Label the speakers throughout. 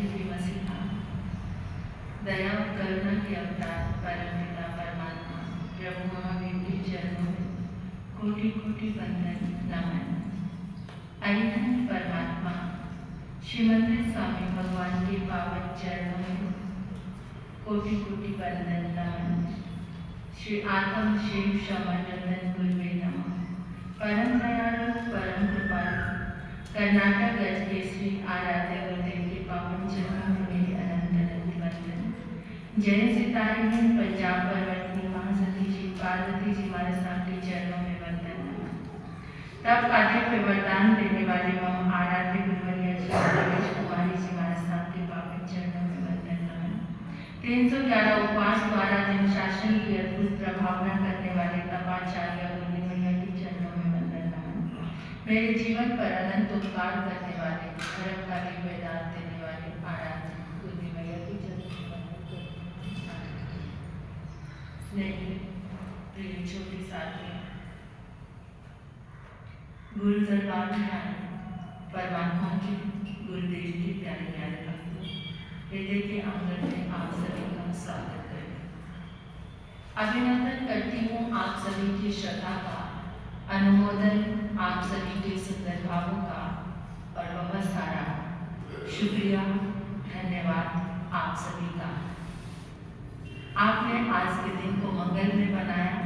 Speaker 1: की मसीहा, दया और करुणा के अवतार परमपिता परमात्मा प्रभु महावीर के चरणों में कोटि कोटि वंदन नमन। अरिहंत परमात्मा श्रीमंत स्वामी भगवान के पावन चरणों में कोटि कोटि वंदन नमन। श्री आत्म शिव शमनंदन गुरुवे नमः। परम दयालु परम कृपालु कर्नाटक गज के श्री आराध्य गुरुदेव के पावन चरणों में मेरे अनंत अनंत वंदन। जय सितारे पंजाब पर्वतनी महासती जी पार्वती जी महाराज साहब के चरणों में वंदन नमन। तब काटे पे वरदान देने वाले मम आराध्य गुरुवरिया जी रमेश कुमारी जी महाराज साहब के पावन चरणों में वंदन नमन। 311 उपवास द्वारा जन शासन की अद्भुत प्रभावना करने वाले तपाचार्य गुरुदेव मैया के चरणों में वंदन नमन। मेरे जीवन पर अनंत उपकार करने वाले धर्म का भी वेदांत देने वाले आराध्य गुरुदेव मैया के चरणों में वंदन स्नेही प्रिय छोटी साथियों, गुरु दरबार में आए परमात्मा के गुरुदेव की प्यारी प्यारी भक्तों, हृदय के आंगन में आप सभी का स्वागत करें। अभिनंदन करती हूँ आप सभी की श्रद्धा का, अनुमोदन आप सभी के सुंदर भावों का और बहुत सारा शुक्रिया धन्यवाद आप सभी का। आपने आज के दिन को मंगल में बनाया,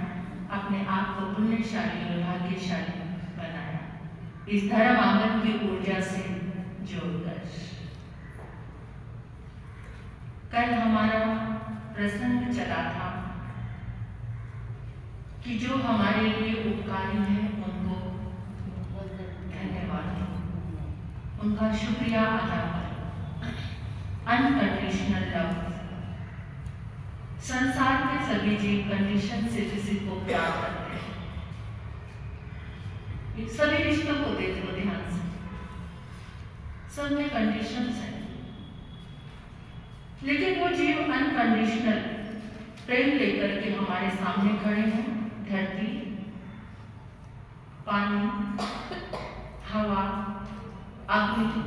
Speaker 1: अपने आप को पुण्यशाली और भाग्यशाली बनाया इस धर्म आंगन की ऊर्जा से जोड़कर। कल हमारा प्रसंग चला था कि जो हमारे लिए उपकारी है उनको धन्यवाद दो, उनका शुक्रिया अदा करो। Unconditional love. संसार के सभी जीव कंडीशन से किसी को प्यार करते हैं, सभी रिश्तों को देखो ध्यान से, सब में कंडीशंस हैं। लेकिन वो जीव अनकंडीशनल प्रेम लेकर के हमारे सामने खड़े हैं। धरती, पानी, हवा, अग्नि,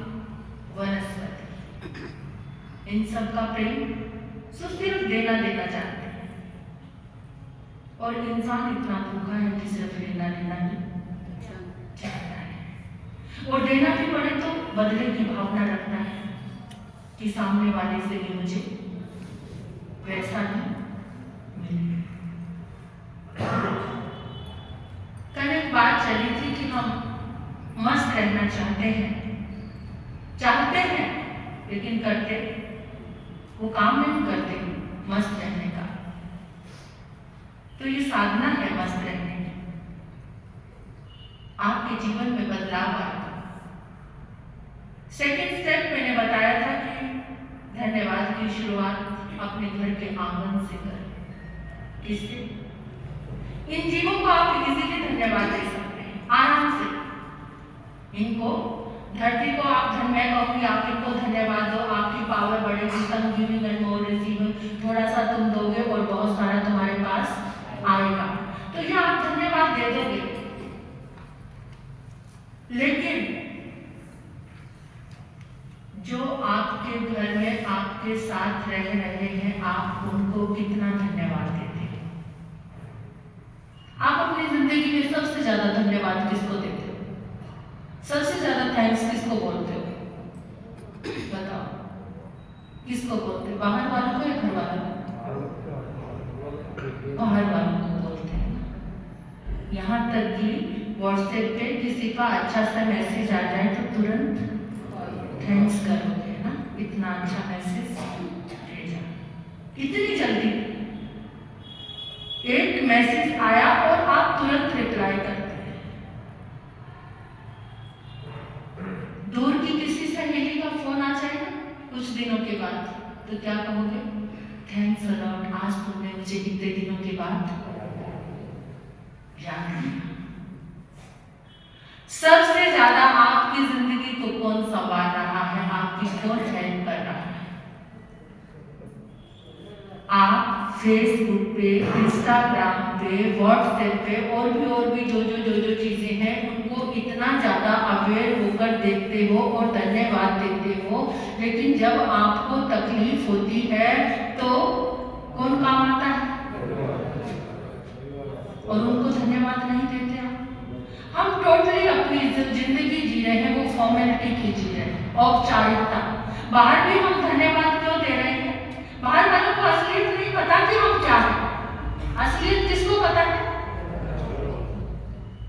Speaker 1: वनस्पति, इन सब का प्रेम सिर्फ देना देना चाहते हैं। और इंसान इतना भूखा है कि सिर्फ लेना लेना ही चाहता है। और देना भी पड़े तो बदले की भावना रखना है कि सामने वाले से भी मुझे वैसा ही मिले। कल एक बात चली थी कि हम मस्त रहना चाहते हैं लेकिन करते वो काम नहीं करते मस्त रहने का। तो ये साधना है मस्त रहने की, आपके जीवन में बदलाव आएगा। सेकेंड स्टेप मैंने बताया था कि धन्यवाद की शुरुआत अपने घर के आंगन से करें। किससे? इन जीवों को आप इजीली धन्यवाद दे सकते हैं, आराम से। इनको, धरती को आप मैं कहूँगी आप इनको धन्यवाद दो, आपकी पावर बढ़ेगी। सम गिविंग एंड मोर रिसीविंग। थोड़ा सा तुम दोगे और बहुत सारा तुम्हारे पास आएगा। तो ये आप धन्यवाद दे दोगे। लेकिन जो आपके घर में आपके साथ रह रहे हैं, आप उनको कितना धन्यवाद देते हैं? आप अपनी जिंदगी में सबसे ज्यादा धन्यवाद किसको देते हो? सबसे ज्यादा थैंक्स किसको बोलते हो? बताओ, किसको बोलते हो? बाहर वालों को या घर वालों को? बाहर वालों को बोलते हैं। यहाँ तक कि व्हाट्सएप पे किसी का अच्छा सा मैसेज आ जाए तो तुरंत थैंक्स करोगे ना, इतना अच्छा मैसेज भेजा। कितनी जल्दी एक मैसेज आया और आप तुरंत रिप्लाई करते हैं। दूर की किसी सहेली का फोन आ जाएगा कुछ दिनों के बाद तो क्या कहोगे? थैंक्स अ लॉट, आज तुमने मुझे इतने दिनों के बाद याद किया। सबसे ज्यादा आपकी जिंदगी को कौन संवार रहा है? आपकी कौन हेल्प कर रहा है? आप फेसबुक पे, इंस्टाग्राम पे, व्हाट्सएप पे और भी जो चीजें हैं उनको इतना ज्यादा अवेयर होकर देखते हो और धन्यवाद देते हो हो, लेकिन जब आपको तकलीफ होती है तो कौन काम आता है? और उनको धन्यवाद नहीं देते हम टोटली अपनी जिंदगी जी रहे हैं, वो फॉर्मेलिटी की जी रहे हैं, औपचारिकता। बाहर भी हम धन्यवाद क्यों दे रहे हैं? बाहर वालों को असलियत नहीं पता कि हम क्या है। असलियत किसको पता है?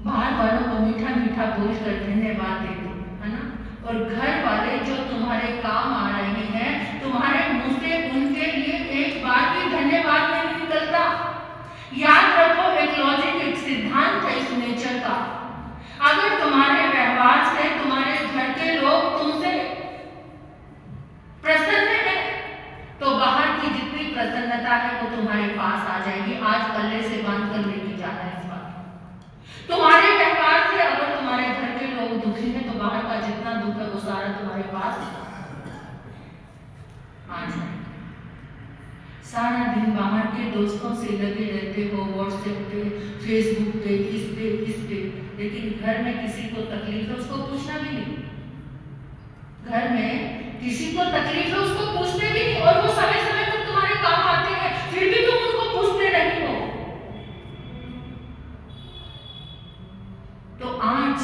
Speaker 1: बाहर वालों को मीठा मीठा बोलकर धन्यवाद देते है ना, और घर वाले जो तुम्हारे काम आ रहे हैं, तुम्हारे मुंह से उनके लिए एक बार भी धन्यवाद नहीं निकलता। याद रखो, एक लॉजिक, एक सिद्धांत है इस नेचर का। अगर तुम्हारे व्यवहार से तुम्हारे घर के लोग तुमसे प्रसन्न है तो बाहर की जितनी प्रसन्नता है वो तुम्हारे पास आ जाएगी। आज पल्ले से बांध कर लेके जाना है इस बात। तुम्हारे व्यवहार से अगर तुम्हारे घर के लोग दुखी हैं तो बाहर का जितना दुख है वो सारा तुम्हारे पास आ जाएगा। सारा दिन बाहर के दोस्तों से लगे रहते हो, व्हाट्सएप पे, फेसबुक पे, इस पे, लेकिन घर में किसी को तकलीफ है उसको पूछना भी नहीं। घर में किसी को तकलीफ है उसको पूछते भी नहीं, और वो समय समय पर तुम्हारे काम आते हैं, फिर भी तुम उनको पूछते नहीं हो। तो आज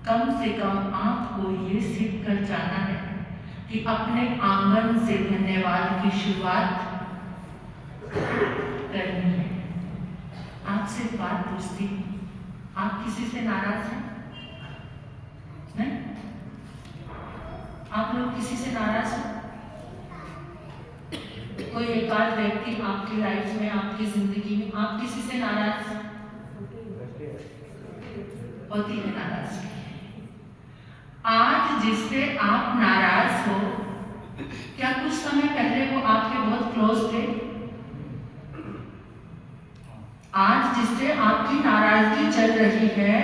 Speaker 1: कम से कम आपको ये सीख कर जाना है कि अपने आंगन से धन्यवाद की शुरुआत करनी है। आपसे बात पूछती, आप किसी से नाराज हैं? नहीं? आप लोग किसी से नाराज हैं? कोई एक आध व्यक्ति आपकी लाइफ में, आपकी जिंदगी में आप किसी से नाराज होती है? नाराज आज जिससे आप नाराज हो, क्या कुछ समय पहले वो आपके बहुत क्लोज थे? आज जिससे आपकी नाराजगी चल रही है,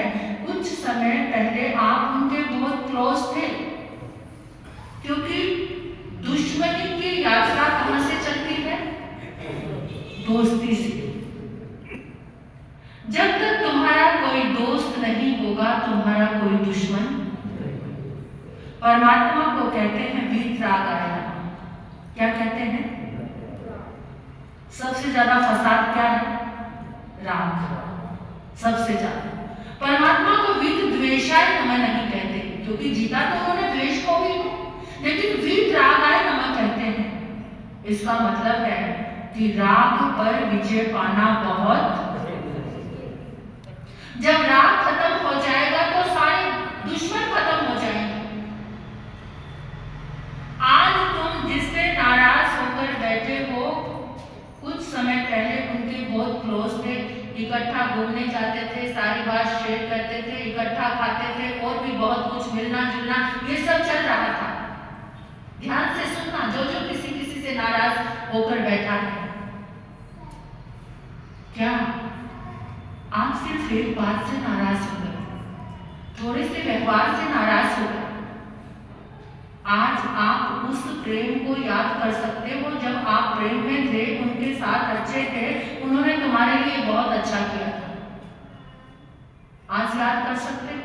Speaker 1: कुछ समय पहले आप उनके बहुत क्लोज थे, क्योंकि दुश्मनी की यात्रा कहां से चलती है? दोस्ती से। जब तक तुम्हारा कोई दोस्त नहीं होगा, तुम्हारा कोई दुश्मन। परमात्मा को कहते हैं वीतराग आया। क्या कहते हैं? सबसे ज्यादा फसाद क्या है? राग। सबसे ज्यादा परमात्मा को वीत द्वेषाय नमः नहीं कहते, क्योंकि जीता तो उन्होंने द्वेष को भी, लेकिन वीतरागाय नमः कहते हैं। इसका मतलब है कि राग पर विजय पाना बहुत। जब राग खत्म हो जाएगा तो सारे दुश्मन खत्म हो जाएंगे। आज तुम जिससे नाराज होकर बैठे हो, कुछ समय पहले उनके बहुत क्लोज थे, इकट्ठा घूमने जाते थे, सारी बात शेयर करते थे, इकट्ठा खाते थे, और भी बहुत कुछ मिलना जुलना, ये सब चल रहा था। ध्यान से सुनना, जो जो किसी से नाराज होकर बैठा है, क्या आप सिर्फ एक बात से नाराज हो गए, थोड़े से व्यवहार से नाराज हो गए? आज आप उस प्रेम को याद कर सकते हो जब आप प्रेम में थे, उनके साथ अच्छे थे, उन्होंने तुम्हारे लिए बहुत अच्छा किया था। आज याद कर सकते हो?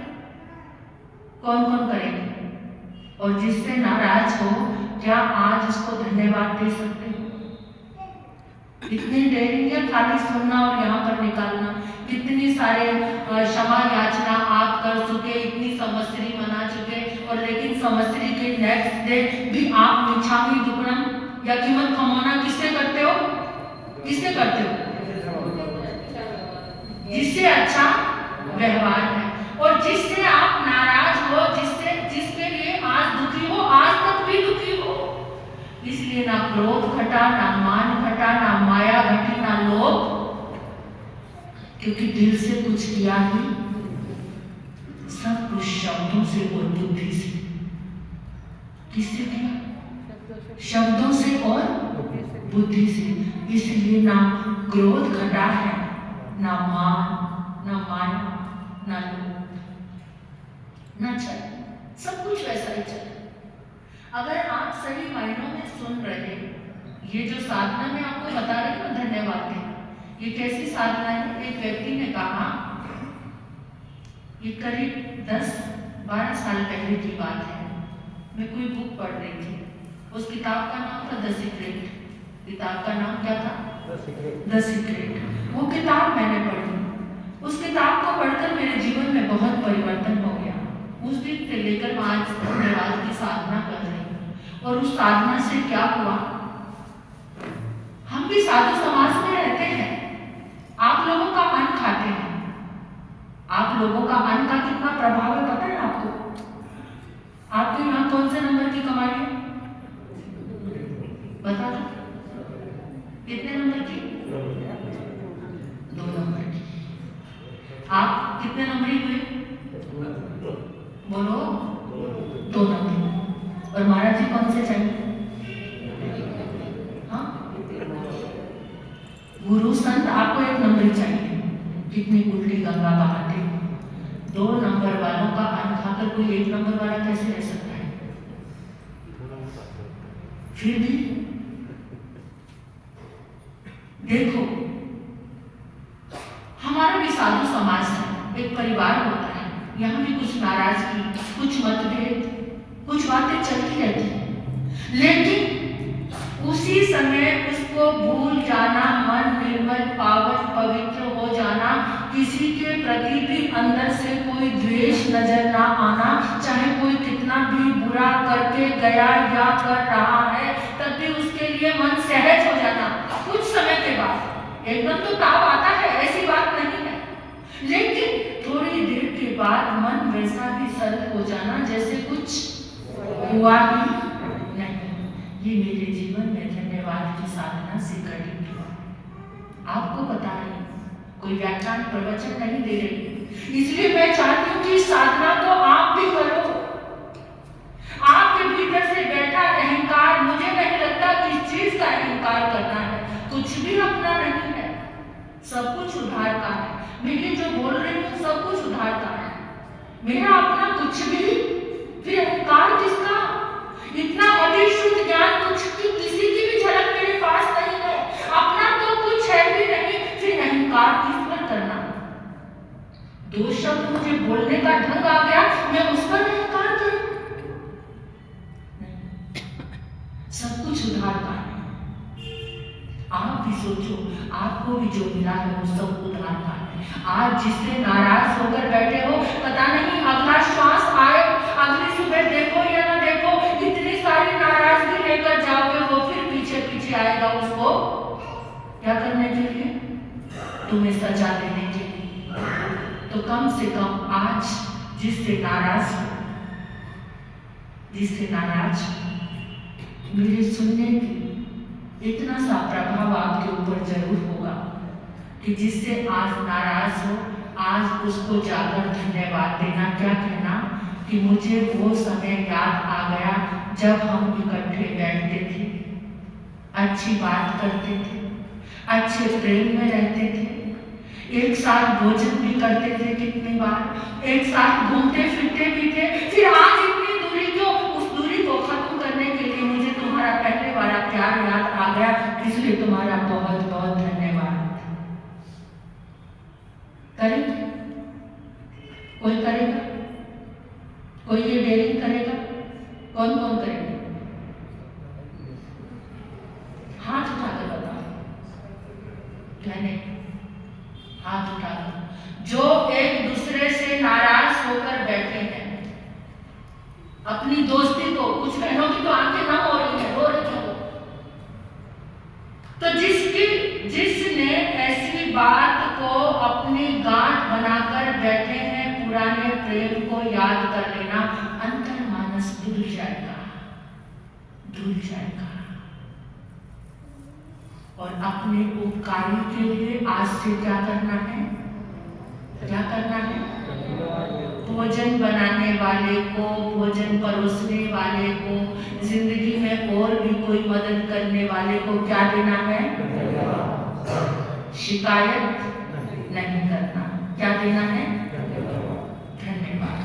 Speaker 1: कौन कौन करेंगे? और जिससे नाराज हो, क्या आज उसको धन्यवाद दे सकते हो? इतनी देरी है खाली सुनना और यहाँ पर निकालना। कितनी सारे क्षमा याचना आप कर चुके, इतनी संवत्सरी मना चुके, और लेकिन संवत्सरी के नेक्स्ट डे भी आप मिच्छामी दुक्कड़म या कीमत कमाना किससे करते हो? किससे करते हो? जिससे अच्छा व्यवहार है। और जिससे आप नाराज हो, जिसके लिए आज दुखी हो, आज तक भी दुखी हो, इसलिए ना क्रोध घटा, ना मान घटा, ना माया घटी, ना लोभ, क्योंकि दिल से कुछ किया ही, सब कुछ शब्दों से और बुद्धि से। किससे किया? शब्दों से और बुद्धि से। इसलिए ना क्रोध घटा है, ना मान, ना माया, ना लोभ, ना छल, सब कुछ वैसा ही चला। अगर आप सही मायनों में सुन रहे, ये जो साधना मैं आपको बता रही हूँ, धन्यवाद है, ये कैसी साधना है? एक व्यक्ति ने कहा, ये करीब 10-12 साल पहले की बात है, मैं कोई बुक पढ़ रही थी। उस किताब का नाम था द सीक्रेट। किताब का नाम क्या था? The secret. वो किताब मैंने पढ़ी। उस किताब को पढ़कर मेरे जीवन में बहुत परिवर्तन हो गया। उस दिन से लेकर मैं आज धन्यवाद की साधना कर रही हूँ। और उस साधना से क्या हुआ, हम भी साधु समाज में रहते हैं। आप लोगों का अन्न खाते हैं। आप लोगों का अन्न का कितना प्रभाव है पता है आपको? आपके यहाँ कौन से नंबर की कमाई है बता दो? कितने नंबर की? 2 नंबर की। आप कितने नंबरी हुए? बोलो। 2 नंबर। और महाराज जी कौन से चाहिए? हाँ, गुरु संत आपको 1 नंबर चाहिए। कितनी उल्टी गंगा बहाते। 2 नंबर वालों का अन्न खाकर कोई 1 नंबर वाला कैसे रह सकता है? फिर भी देखो, हमारा भी साधु समाज है, एक परिवार होता है। यहाँ भी कुछ नाराजगी, कुछ मतभेद, कुछ बातें चलती रहती हैं। लेकिन उसी समय उसको भूल जाना, मन निर्मल पावन पवित्र हो जाना, किसी के प्रति भी अंदर से कोई द्वेष नजर ना आना, चाहे कोई कितना भी बुरा करके गया या कर रहा है, तब भी उसके लिए मन सहज हो जाना। कुछ समय के बाद एकदम तो ताव आता है, ऐसी बात नहीं है, लेकिन थोड़ी देर के बाद मन वैसा भी सरल हो जाना जैसे कुछ हुआ ही नहीं। ये मेरे जीवन में धन्यवाद की साधना से घटित हुआ। आपको पता है, कोई व्याख्यान प्रवचन नहीं दे रही, इसलिए मैं चाहती हूँ कि साधना को आप भी करो। आपके भीतर से बैठा अहंकार, मुझे नहीं लगता किस चीज का अहंकार करना है, कुछ भी अपना नहीं है, सब कुछ उधार का है। मैं ये जो बोल रही हूँ सब कुछ उधार का है, मेरा अपना कुछ भी, फिर अहंकार किसका? इतना अति शुद्ध ज्ञान कुछ की किसी की भी झलक मेरे पास नहीं है, अपना तो कुछ है भी नहीं, फिर अहंकार किस पर करना? 2 शब्द मुझे बोलने का ढंग आ गया, मैं उस पर अहंकार करूं? सब कुछ उधार का है। आप भी सोचो, आपको भी जो मिला है वो सब उधार का है। आज जिससे नाराज होकर बैठे हो, पता नहीं अगला श्वास आए, अगली सुबह देखो या ना देखो, इतनी सारी नाराजगी लेकर जाओगे, वो फिर पीछे पीछे आएगा उसको क्या करने के लिए? तुम्हें सजा देने के लिए। तो कम से कम आज जिससे नाराज हो, मेरे सुनने की इतना सा प्रभाव आपके ऊपर जरूर होगा कि जिससे आज नाराज हो, आज उसको जाकर धन्यवाद देना। क्या कहना कि मुझे वो समय याद आ गया जब हम इकट्ठे बैठते थे, अच्छी बात करते थे, अच्छे प्रेम में रहते थे, एक साथ भोजन भी करते थे, कितनी बार एक साथ घूमते फिरते भी थे। फिर आज इतनी दूरी क्यों? उस दूरी को खत्म करने के लिए मुझे तुम्हारा पहले वाला प्यार याद आ गया, इसलिए तुम्हारा बहुत बहुत धन्यवाद। करेंगे? कोई करेगा? कोई ये डेयरिंग करेगा? कौन कौन करेगा? हाथ उठाकर बताओ। कहने हाथ उठाकर जो एक दूसरे से नाराज होकर बैठे हैं, अपनी दोस्ती को, कुछ बहनों की तो आंखें नम हो रही है, रो रही है, तो जिसने ऐसी बात को अपनी गांठ बनाकर बैठे हैं, पुराने प्रेम को याद कर लेना, अंतर मानस धुल जाएगा। और अपने उपकारी के लिए आज से क्या करना है? भोजन बनाने वाले को, भोजन परोसने वाले को, जिंदगी में और भी कोई मदद करने वाले को क्या देना है? शिकायत नहीं करना। क्या देना है? धन्यवाद।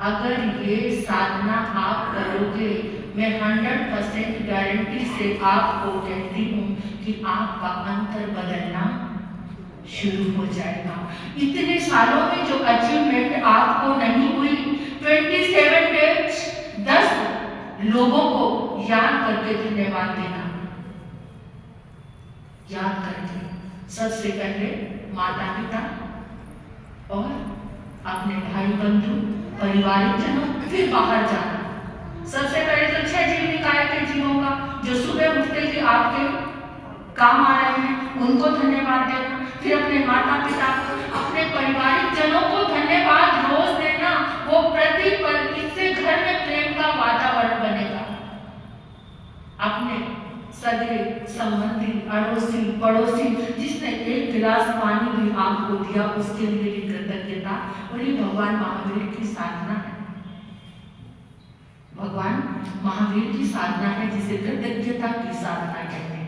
Speaker 1: अगर ये साधना आप करोगे, मैं 100% गारंटी से आपको कहती हूँ कि आपका अंतर बदलना शुरू हो जाएगा। इतने सालों में जो अचीवमेंट आपको नहीं हुई, 27 डेज 10 लोगों को याद करके धन्यवाद देना, याद करके सबसे पहले माता पिता और अपने भाई बंधु पारिवारिक जनों, फिर बाहर जाना। सबसे पहले तो 6 जीव निकाय के जीवों का जो सुबह उठते ही आपके काम आ रहे हैं उनको धन्यवाद देना, फिर अपने माता पिता को, अपने पारिवारिक जनों को धन्यवाद रोज देना। वो प्रतिपल इससे घर में प्रेम का वातावरण बनेगा। अपने सगे संबंधी, अड़ोसी, पड़ोसी जिसने एक गिलास पानी भी आपको दिया उसके लिए भी कृतज्ञता। और ये भगवान महावीर की साधना है, भगवान महावीर की साधना है जिसे कृतज्ञता की साधना कहते हैं।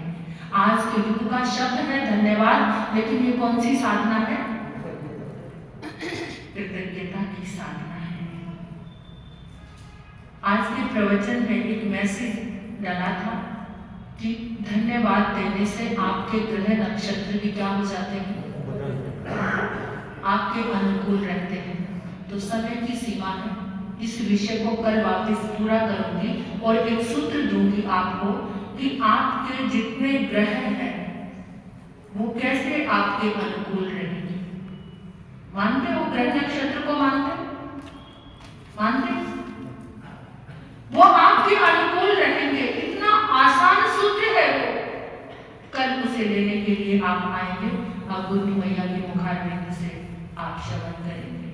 Speaker 1: आज के युग का शब्द है धन्यवाद, लेकिन ये कौन सी साधना है? कृतज्ञता की साधना है। आज के प्रवचन में एक मैसेज डाला था कि धन्यवाद देने से आपके ग्रह नक्षत्र भी क्या हो जाते हैं? आपके अनुकूल रहते हैं। तो समय की सीमा है, इस विषय को कल वापस पूरा करूंगी और एक सूत्र दूंगी आपको कि आपके जितने ग्रह हैं वो कैसे आपके अनुकूल रहेंगे। मानते हो ग्रह नक्षत्र को? मानते वो आपके अनुकूल रहेंगे। इतना आसान सूत्र है वो। कल उसे लेने के लिए आप आएंगे और गुरु मैया के मुखारविंद से आप श्रवण करेंगे।